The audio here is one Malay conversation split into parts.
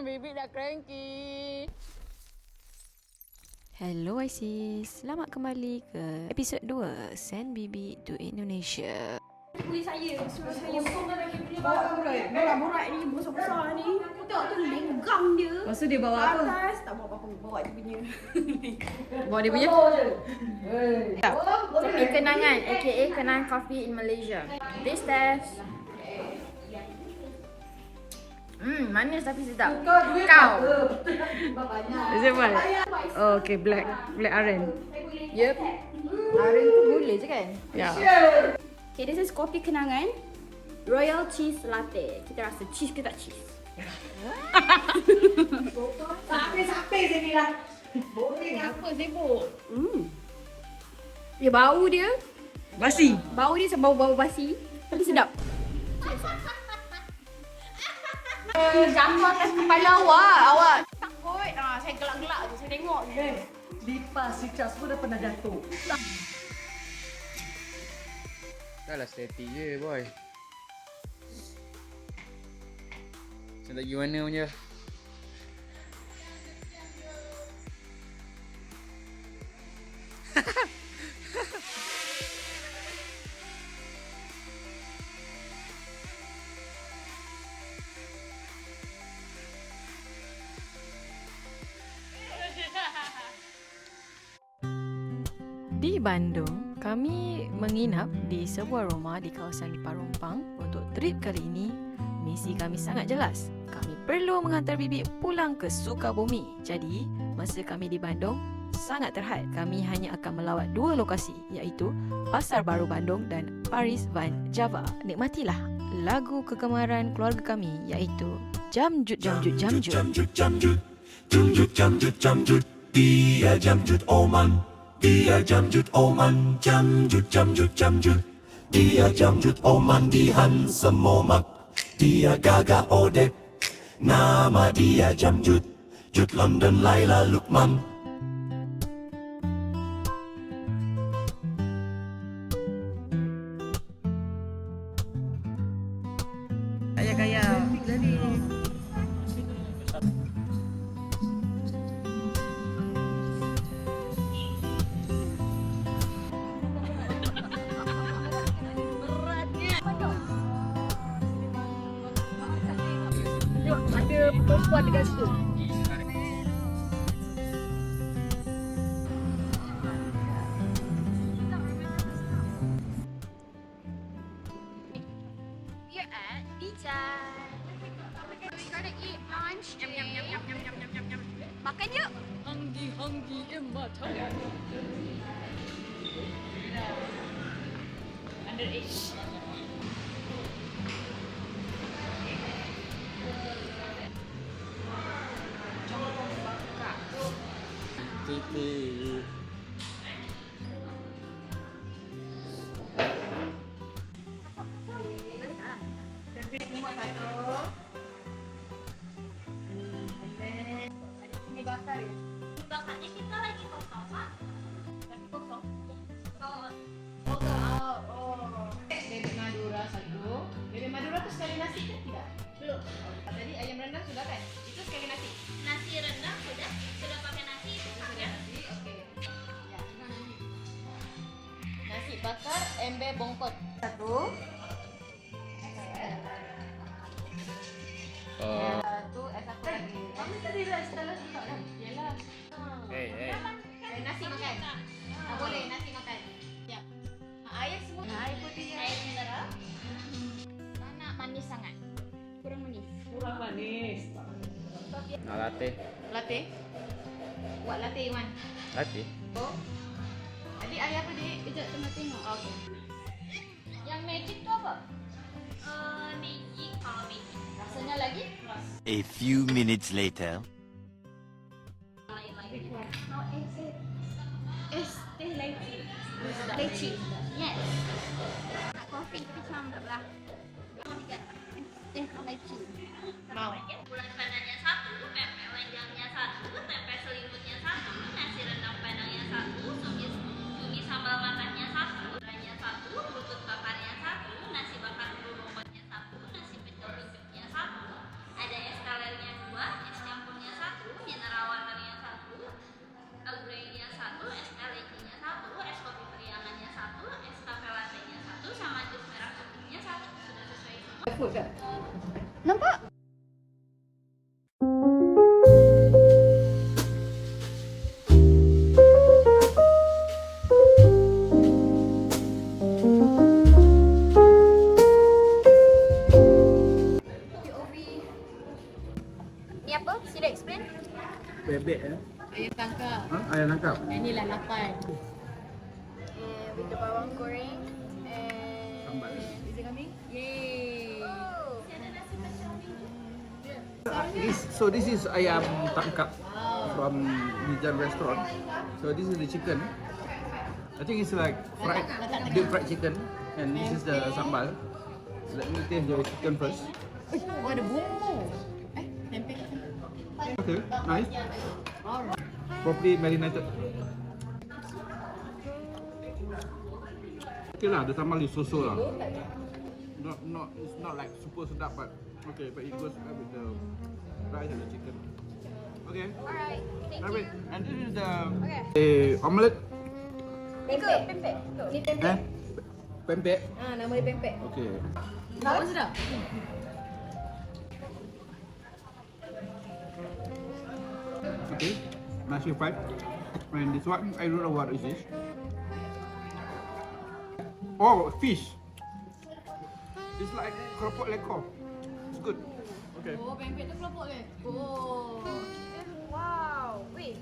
Bibi dah cranky. Hello Isis, selamat kembali ke episod 2 Send Bibi to Indonesia. Boleh saya, suruh saya borak-borak ni, besar-besar ni. Aku tengok tu lenggang dia. Lepas tu dia bawa apa? Atas, tak bawa apa-apa, bawa dia punya. Bawa dia punya? Kopi kenangan aka Kenangan Coffee in Malaysia. Taste test. Manis tapi sedap. Kau. Is it what? Oh, okay, black aren. Yep. Aren tu boleh je kan? Yeah. Okay, this is kopi kenangan Royal Cheese Latte. Kita rasa cheese ke tak cheese? Sampai saya bilang. Boleh apa sibuk? Dia bau dia, Basi. bau dia sebab bau basi. Tapi sedap. Jatuh atas kepala awak takut. Saya gelak-gelak je, saya tengok je. Lipa si Cas pun dah pernah jatuh. Taklah statik je boy. Macam tak pergi mana punya. Di Bandung, kami menginap di sebuah rumah di kawasan Parumpang. Untuk trip kali ini, misi kami sangat jelas. Kami perlu menghantar Bibi pulang ke Sukabumi. Jadi, masa kami di Bandung, sangat terhad. Kami hanya akan melawat dua lokasi, iaitu Pasar Baru Bandung dan Paris Van Java. Nikmatilah lagu kegemaran keluarga kami, iaitu Jamjut Jamjut Jamjut. Jamjut jamjut jamjut jamjut jamjut dia jamjut oman dia jamjut oman jamjut jamjut jamjut dia jamjut oman dihan semomak dia gagah odek nama dia jamjut Jut London Laila Lukman. Kaya-kaya. Jadi. Ada perempuan dekat situ. We're at Bijan. We're gonna eat lunch. Yum yum yum yum yum yum yum yum. Makan yuk. Underage. Titik. Bakarnya kita lagi kosong pak. Lagi kosong. Bebek Madura satu. Bebek Madura tu sekali nasi ke tidak? Belum. Tadi ayam rendang sudah kan? Itu sekali nasi. Nasi rendang sudah pakai nasi itu pakai. Nasi, okey. Ya. Nasi bakar ember bongkot satu. Satu, satu lagi. Kamu tadi dah setelah juga kan? Yalah. Hey. Nasi makan. Tak boleh nasi makan. Ya. Air semua. Air putih. Air mineral. Mana manis sangat. Kurang manis. Kurang manis. Nak latte. Latte. Buat latte Iman. Latte? Oh. Tadi air apa dik? Kejap tengah tengok. Okey. Yang magic tu apa? Magic. Magic. Rasanya lagi? A few minutes later. Teh leci. Leci. Yes. Nak kopi tapi macam tak belah. Leci. Mau. Bulan pandannya satu, pempek lenjangnya satu, tempe selimutnya satu, nasi rendang padangnya satu, cumi sambal matahnya satu, gulanya satu, butut bakarnya satu, nasi bakar bumbu bongkotnya satu, nasi pecel bibitnya satu, ada es telernya dua, es food kat. Nampak? Ni apa? Sila explain. Bebek Ayam tangkap. Ayam tangkap. Inilah 8. With the bawang goreng and Sambal. is it coming? Yay. This is ayam tangkap from Bijan restaurant. So this is the chicken. I think it's like deep fried chicken, and this is the sambal. Let me taste the chicken first. Oh, ada bumbu. Tempe. Okay, nice. Alright. Properly marinated. Okay lah, the sambal is so-so lah. It's not like super sedap, but okay, but it goes well with the rice and the chicken. Okay. Alright. Thank Alright, you. and this is the Okay. omelette. Pempek. Ni pempek. Pempek. Nama dia pempek. Okay. Apa sedap? Okay. Nasi fried. And this one, I don't know what is this. Oh, fish. It's like keropok lekor. It's good. Okay. Oh, pempek tu keropok ke? Oh. Wow. Wait.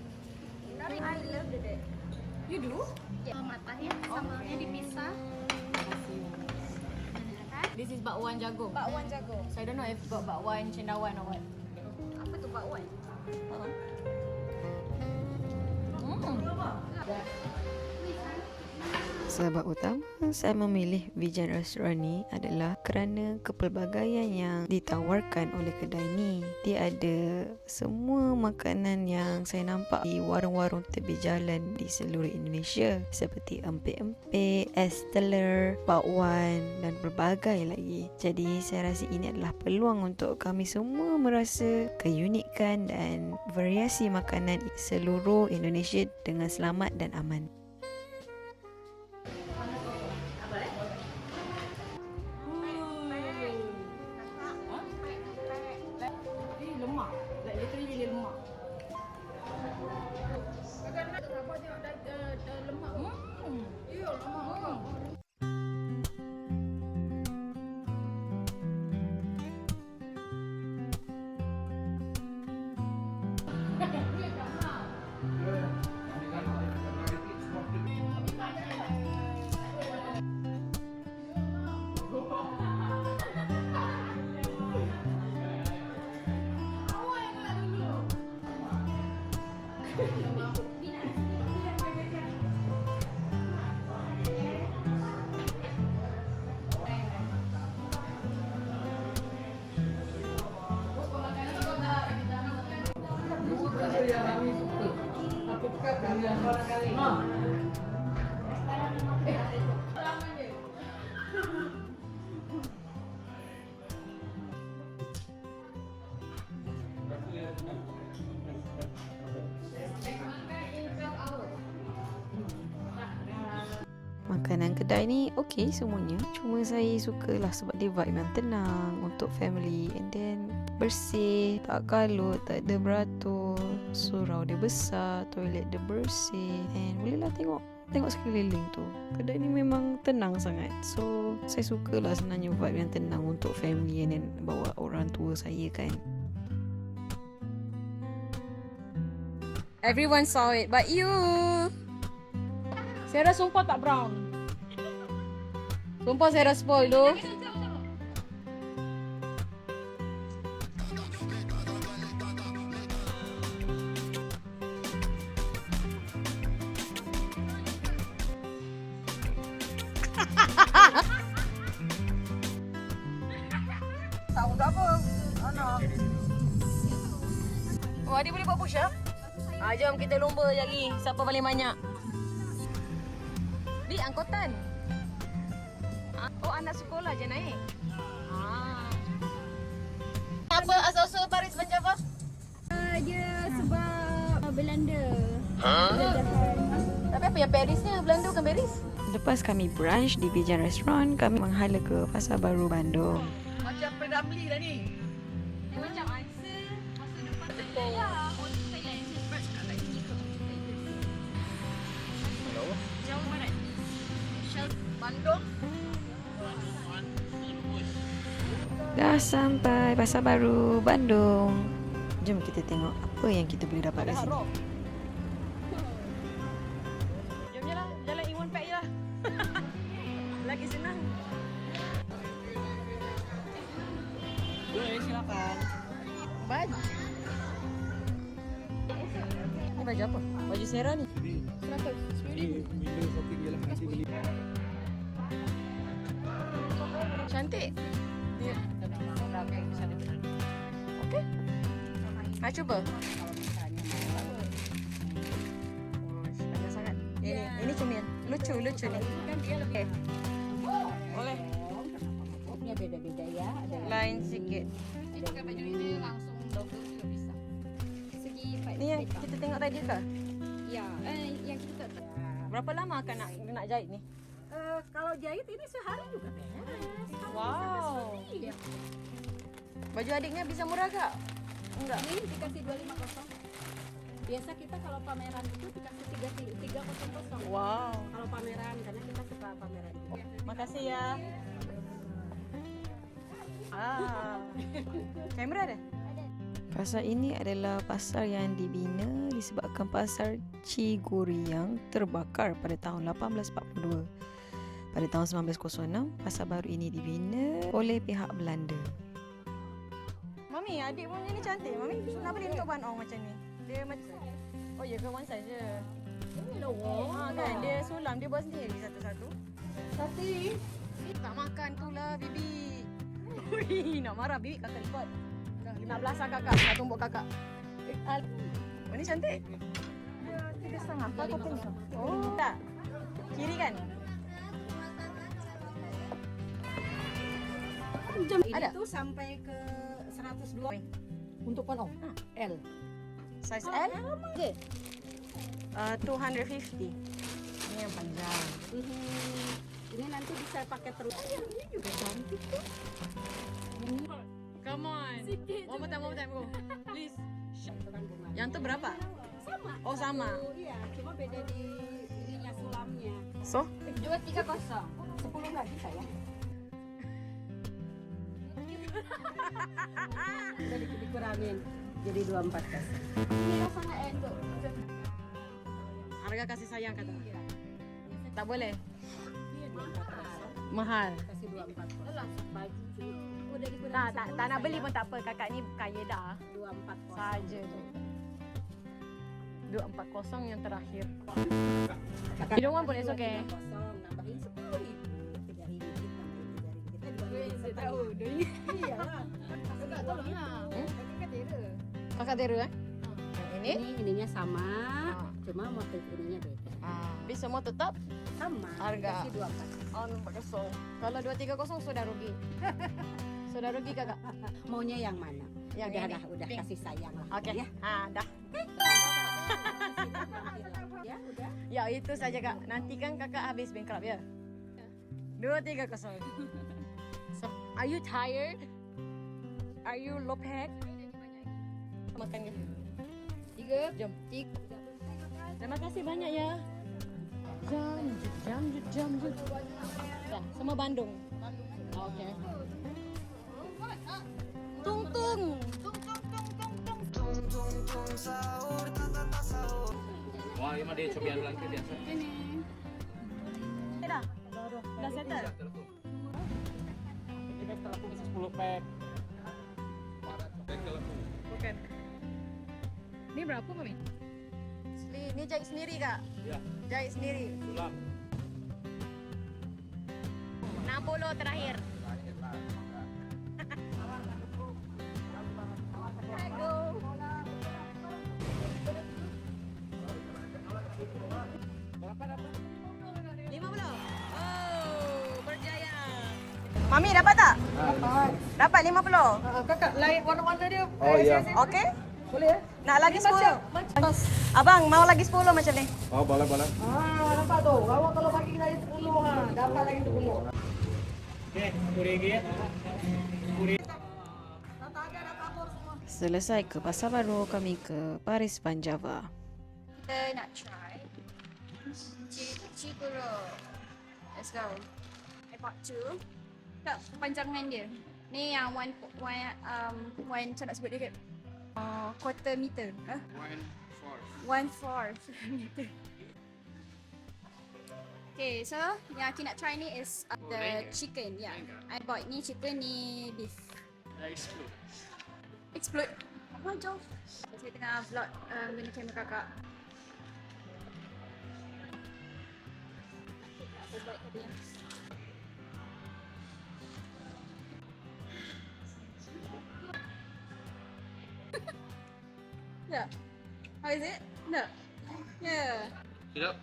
I love that. You do? Matanya sambalnya dipisah. This is bakwan jagung. Bakwan jagung. So I don't know if got bakwan cendawan or what. Apa tu bakwan? Sebab utama saya memilih Bijan Restaurant ni adalah kerana kepelbagaian yang ditawarkan oleh kedai ni. Dia ada semua makanan yang saya nampak di warung-warung tepi jalan di seluruh Indonesia, seperti empik-empik, es teler, bakwan dan pelbagai lagi. Jadi saya rasa ini adalah peluang untuk kami semua merasa keunikan dan variasi makanan seluruh Indonesia dengan selamat dan aman. Lemak. Like literally dia lemak. Makanan kedai ni okey semuanya. Cuma saya sukalah sebab dia vibe yang tenang untuk family, and then bersih, tak kalut, tak ada beratur, surau dia besar, toilet dia bersih, and bolehlah tengok sekeliling tu. Kedai ni memang tenang sangat. So saya sukalah sebenarnya vibe yang tenang untuk family, and then bawa orang tua saya kan. Everyone saw it but you. Sarah sumpah tak brown. Sumpah Sarah spoil tu. Tahu tak apa? Anak. Oh, Adi boleh buat push up? Jom kita lomba lagi. Siapa paling banyak? Di angkutan. Oh, anak sekolah je naik. Apa asal-usul Paris Menjava? Dia sebab Belanda. Tapi apa yang Parisnya? Belanda bukan Paris? Lepas kami brunch di Bijan Restaurant, kami menghala ke Pasar Baru Bandung. Macam nak beli dah ni. Dia macam answer masa depan tanya ya. Oh, Thailand sebab kat lagi ke Hello. Jauh barat. Bandung. Dah sampai Pasar Baru Bandung. Jom kita tengok apa yang kita boleh dapat kat sini. Jom je lah, jalan in one pack je lah. Lagi senang. Boleh, silakan. Baju. Ni baju apa? Baju Sarah ni. Ini window shopping je lah, nanti beli. Cantik. Okey. Nak cuba? Banyak sangat. Ini comel. Lucu ni. Okey. Boleh. Ini beda-beda ya. Ada Lain sikit. Ini pakai baju ini langsung double juga bisa. segi Ni yang kita tengok tadi ke? ya, yang kita tak. Berapa lama akan nak jahit ni? Kalau jahit ini sehari juga beres. Wow. Iya. Baju adiknya bisa murah kak? Enggak. Ini dikasih 250. Biasa kita kalau pameran itu dikasih 300. Wow. Kalau pameran karena kita suka pameran. Makasih ya. Kamera ada? Pasar ini adalah pasar yang dibina disebabkan pasar Ciguriang terbakar pada tahun 1842. Pada tahun 1906, pasar baru ini dibina oleh pihak Belanda. Mami, adik pun ni cantik. Mami, nak beli untuk Ban Ong macam ni. Dia macam oh ya ke one size je. Kan dia sulam, dia buat sendiri satu-satu. Tapi Tak makan tu lah Bibi. Ui, nak marah Bibi kakak ikut. Nak belasah kakak, nak tumbuk kakak. Oh, ni cantik. 3,5. Apa kau tengok? Oh, tak. Kiri kan? jam ini Ada? tuh sampai ke 102 untuk Pan Ong. L. Size L? Okay. 250. Ini yang panjang. Ini nanti bisa pakai terus. Ini juga cantik tuh. Come on. One more time, go. Please. Yang tu berapa? Sama. Oh, sama. Oh, iya, cuma beda di ininya sulamnya. So? 230. 10 lagi saya. Jadi dikurangin jadi 240. Ini rasanya enak. Harga kasih sayang kata. Tak boleh. Mahal. Kasih 240. Baju udah dikurangin. Tak nak beli pun tak apa. Kakak ni kaya dah. 240 Saja je. 240 yang terakhir. You don't want pun it's okay. Nambahin 10.000. 3.000 kita nambahin 3.000 kita tahu. Iyalah. Kakak tolonglah. Kakak tera. Kakak tera Ini? Ininya sama, cuma motif ininya beda. Tapi semua tetap Sama. Harga. Kasih 240. nampak kesel. Kalau 230 sudah rugi. Sudah rugi kakak. Maunya yang mana? Yang ini. Udah Pink. kasih sayang lah. Okey. Ya. Dah. Ya, udah. Ya itu saja kak. Nanti kan kakak habis bankrupt ya. 230. So, are you tired? Are you low pack? Makan ya. 3 jam. Terima kasih banyak ya. Jam. Dah, semua Bandung. Okey. Tung. Wah, ini mah dia cobian belangka biasa. Dah settle. Ini kan kalau aku bisa 10 pack. Bukan. Ni berapa mami? Ni jahit sendiri kak? Ya. Jahit sendiri. Sulam. 60 terakhir. Berapa dapat? 50. Oh, berjaya. Mami dapat tak? Dapat 50. Kakak, lain warna-warna dia. Oh iya. Okey? Boleh ya? Nak lagi 10? Abang mau lagi 10 macam ni. Oh, boleh. Nampak tu. Awak kalau bagi lagi 10 dapat lagi 10. Okey, RM10. Selesai ke Pasar Baru, kami ke Paris Van Java. Kita nak try Chikuro. Let's go. I bought 2. Tak, panjangan dia. Ni yang one macam nak sebut dia ke? Quarter meter. 1/4 meter. Okay, so yang kita nak try ni is the chicken. Yeah, I bought ni chicken, ni beef. Explode. Apa jauh? Saya tengah vlog guna kamera kakak. Saya balik tadi ya. Yeah. How is it? No. Yeah. Sedap.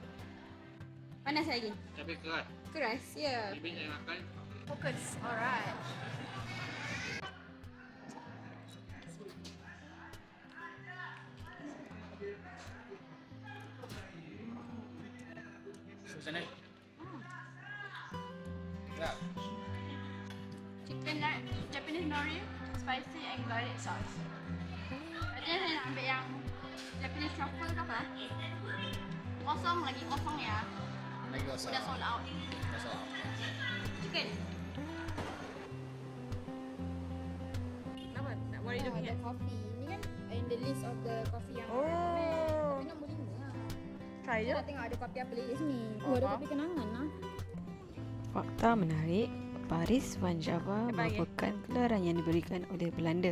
Panas lagi. Tapi keras. Keras. Yeah. Bibit yang makan. Focus. Alright. Sana. Sedap. Chicken like Japanese nori, spicy and garlic sauce. Tadi saya nak ambil yang Japanese truffle ke apa? Kosong lagi, kosong ya. Lagi rasa. Udah sold out. Chicken. Kenapa? What are you looking at? Coffee. Ni kan in the list of the coffee yang Oh. tapi nombor 5 lah. Try je. Kita tengok ada kopi apa lagi sini. Oh, ada kopi kenangan lah. Fakta menarik, Paris Van Java merupakan gelaran yang diberikan oleh Belanda,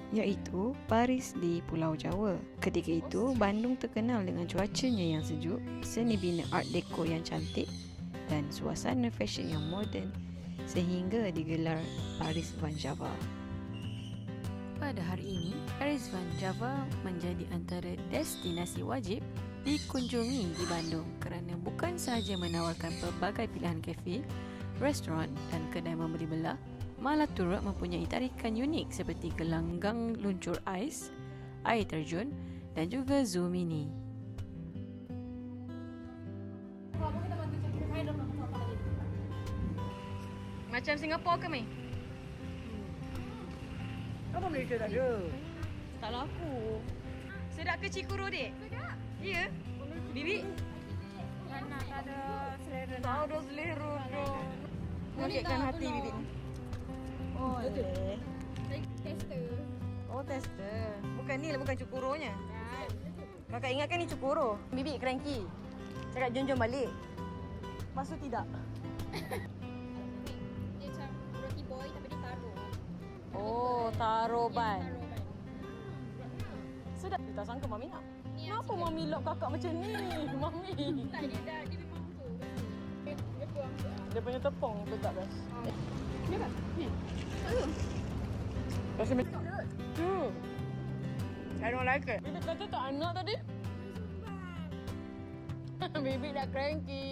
iaitu Paris di Pulau Jawa. Ketika itu, Bandung terkenal dengan cuacanya yang sejuk, seni bina art deco yang cantik dan suasana fashion yang moden sehingga digelar Paris Van Java. Pada hari ini, Paris Van Java menjadi antara destinasi wajib dikunjungi di Bandung kerana bukan sahaja menawarkan pelbagai pilihan kafe, restoran dan kedai membeli belah, malah turut mempunyai tarikan unik seperti gelanggang luncur ais, air terjun dan juga zoo mini. Macam Singapura ke, Mai? Apa Malaysia tak ada? Tak laku. Sedap ke Cikuro, Dek? Sedap. Ya? Bibi? Nak ada selera. Tak ada selera dong. Mengekkan hati Bibi. Oh, boleh. Tester. Oh, tester. Bukan ni lah, bukan Cukuronya. Kakak ingatkan ni Cukuro. Bibi cranky. Cakap jom-jom balik. Lepas tu tidak. Dia macam roti boy tapi dia taruh. Oh, taruh ban. Taruh ban. Sedap. Dia tak sangka Mami nak. Ni Kenapa Mami lock kakak macam ni? Mami. Tak, dia memang tu. Dia buang. Dia punya tepung tu tak best. Ni apa? Ni. Rasa macam I don't like it. Bibi kata tak anak tadi. Bibi dah cranky.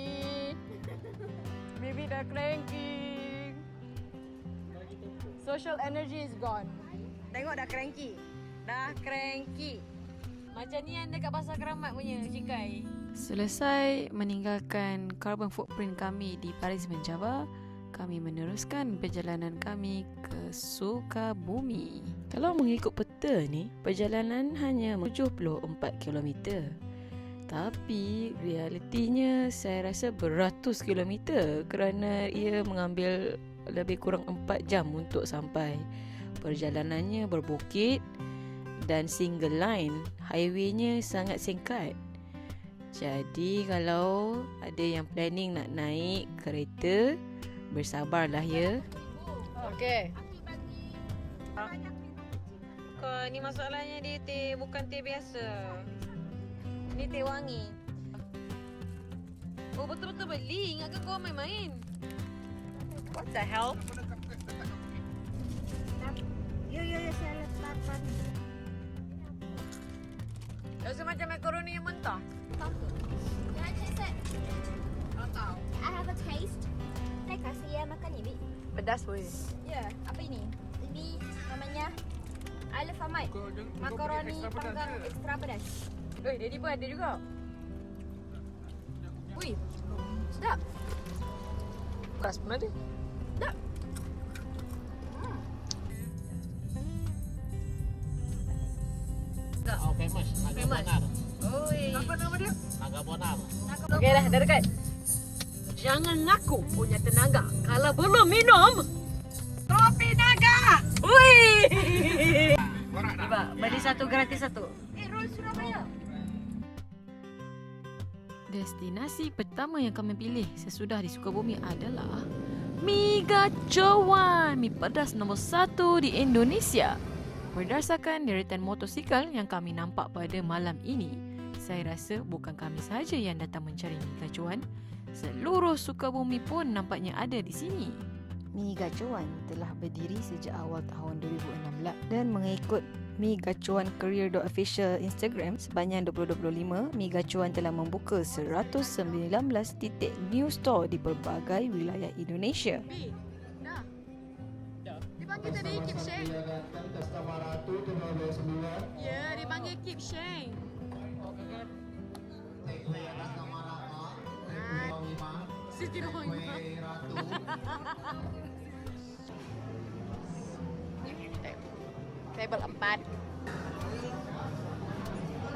Bibi dah cranky. Social energy is gone. Tengok dah cranky. Dah cranky. Macam ni yang dekat Pasar Keramat punya cikai. Selesai meninggalkan carbon footprint kami di Paris Van Java, kami meneruskan perjalanan kami ke Sukabumi. Kalau mengikut peta ni, perjalanan hanya 74 km. Tapi realitinya saya rasa beratus kilometer kerana ia mengambil lebih kurang 4 jam untuk sampai. Perjalanannya berbukit dan single line, highwaynya sangat singkat. Jadi kalau ada yang planning nak naik kereta, bersabarlah ya. Okey. Kau ni masalahnya dia teh bukan teh biasa. Ni teh wangi. Oh betul-betul beli, ingatkan kau main-main. What the hell? Ya, saya letakkan. Rasa macam makaroni yang mentah. Can I taste it? I have a taste. Saya kasih ya makan ni, Bi. Pedas pun. Ya, apa ini? Ini namanya Alfamart. Makaroni panggang ekstra pedas. Oi, Daddy pun ada juga. Ui, sedap. Bekas pun ada. Sedap. famous. Oi. Apa nama dia? Okey dah, dah dekat. Jangan ngaku punya tenaga kalau belum minum. Kopi naga. Ui. Tiba, beli satu gratis satu. Roll Surabaya. Destinasi pertama yang kami pilih sesudah di Sukabumi adalah Mi Gacuan, mi pedas nombor 1 di Indonesia. Berdasarkan deretan motosikal yang kami nampak pada malam ini, saya rasa bukan kami sahaja yang datang mencari mi gacuan. Seluruh Sukabumi pun nampaknya ada di sini. Mi Gacuan telah berdiri sejak awal tahun 2016 dan mengikut Mi Gacuan Career.official Instagram sepanjang 2025, Mi Gacuan telah membuka 119 titik new store di pelbagai wilayah Indonesia. B. Dah. Dipanggil tadi Keep Sheng. Ya, dipanggil Keep Sheng. Siti Rohingya. Table 4.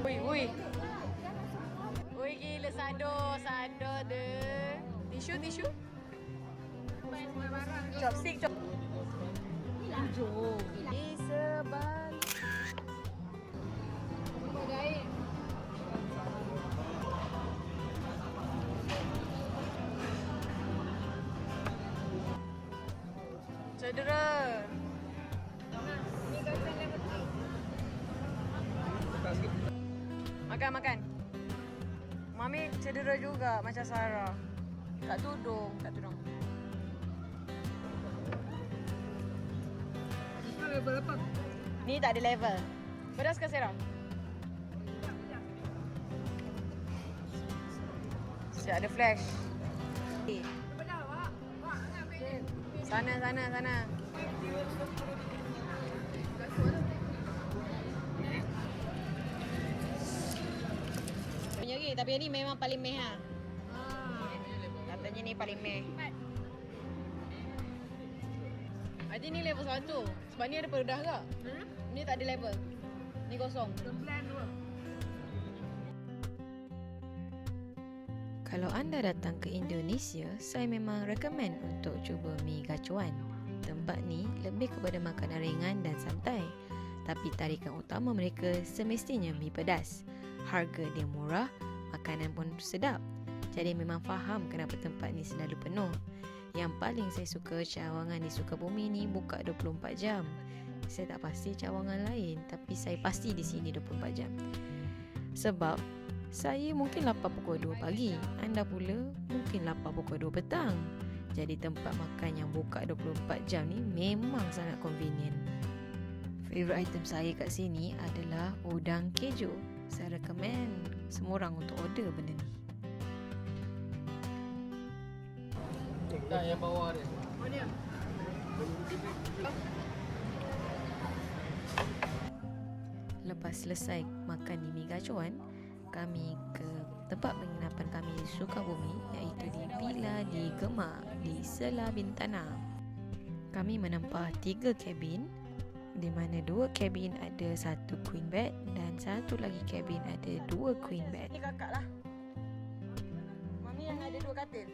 Ui. Ui gila sado deh. Tisu. Chopstick. Di sebalik. Cedera. Makan. Mami cedera juga macam Sarah. Tak tudung. Level apa? Ni tak ada level. Pedas ke Sarah? Siap ada flash. Sana. Punya lagi, tapi yang ni memang paling meh ha. Katanya ni paling meh. Aji ni level 1. Sebab ni ada pedas ke? Ni tak ada level. Ni kosong. Kalau anda datang ke Indonesia, saya memang recommend untuk cuba mi gacuan. Tempat ni lebih kepada makanan ringan dan santai. Tapi tarikan utama mereka semestinya mi pedas. Harga dia murah, makanan pun sedap. Jadi memang faham kenapa tempat ni selalu penuh. Yang paling saya suka cawangan di Sukabumi ni buka 24 jam. Saya tak pasti cawangan lain, tapi saya pasti di sini 24 jam. Sebab saya mungkin lapar pukul 2 pagi, anda pula mungkin lapar pukul 2 petang. Jadi tempat makan yang buka 24 jam ni memang sangat convenient. Favorite item saya kat sini adalah udang keju. Saya recommend semua orang untuk order benda ni. Dah yang bawah dia. Lepas selesai makan di Mi Gacuan, kami ke tempat penginapan kami di Sukabumi, iaitu di Villa di Gema di Selah Bintana. Kami menempah 3 kabin, di mana 2 kabin ada 1 queen bed dan 1 lagi kabin ada 2 queen bed. Ni kakak lah. Mami yang ada 2 katil.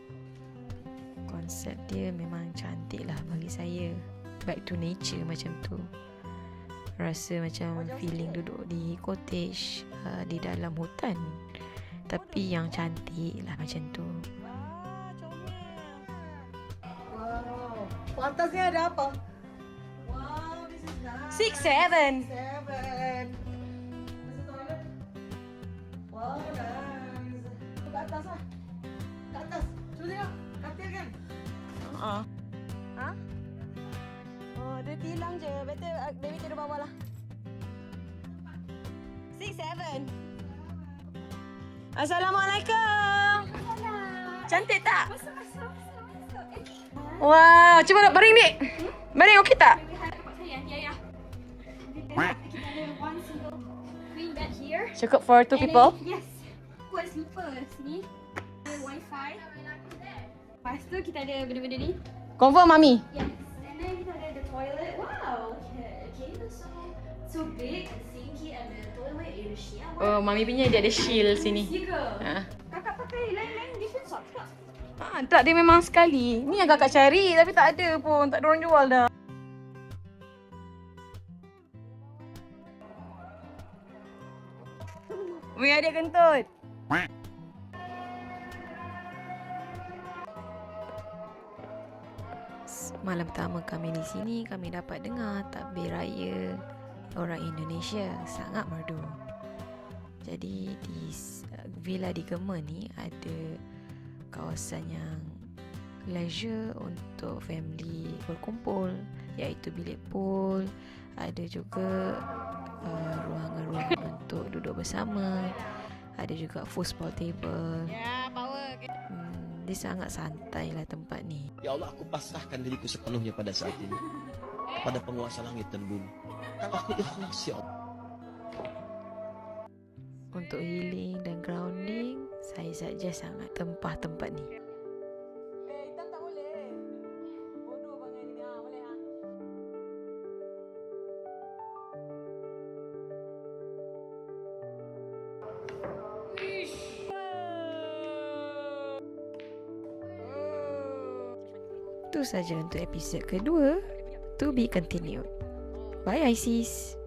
Konsep dia memang cantik lah bagi saya. Back to nature macam tu. Rasa macam feeling duduk di cottage di dalam hutan. Tapi yang cantik lah macam tu. Wow. Pantasnya ada apa? Wow, this is nice. 6, 7. 7. Masuk toilet. Wow, nice. Ke atas lah. Ke atas. Cuba tengok. Katil kan? Ha? Oh, dia bilang je. Better baby tidur bawah lah. 6, 7. Assalamualaikum. Cantik tak? Wow, cuba baring ni. Baring okey tak? One single queen bed here. Cukup for 2 people? Yes. Kuat super sini. Ada wifi. Lepas tu kita ada benda-benda ni. Confirm mami? Yes. And then kita ada the toilet. Wow. Okay, so big and sinky and the toilet area Oh, Mami punya dia ada shield sini. Ha. Kakak pakai lain-lain different socks tak? Tak, dia memang sekali. Ni yang kakak cari tapi tak ada pun. Tak ada orang jual dah. Umi adik kentut. Malam pertama kami di sini, kami dapat dengar takbir raya orang Indonesia. Sangat merdu. Jadi di Villa di Gema ni ada kawasan yang leisure untuk family berkumpul, iaitu bilik pool, ada juga ruangan-ruangan untuk duduk bersama, ada juga foosball table. Ya, power. Dia sangat santai lah tempat ni. Ya Allah, aku pasrahkan diriku sepenuhnya pada saat ini pada penguasa langit dan bumi. Aku ikhlas ya Allah. Untuk healing dan grounding, saya saja sangat tempah tempat ni. Hitam tak boleh. Bodoh bangai ni. Boleh ha? Itu saja untuk episod kedua. To be continued. Bye Isis.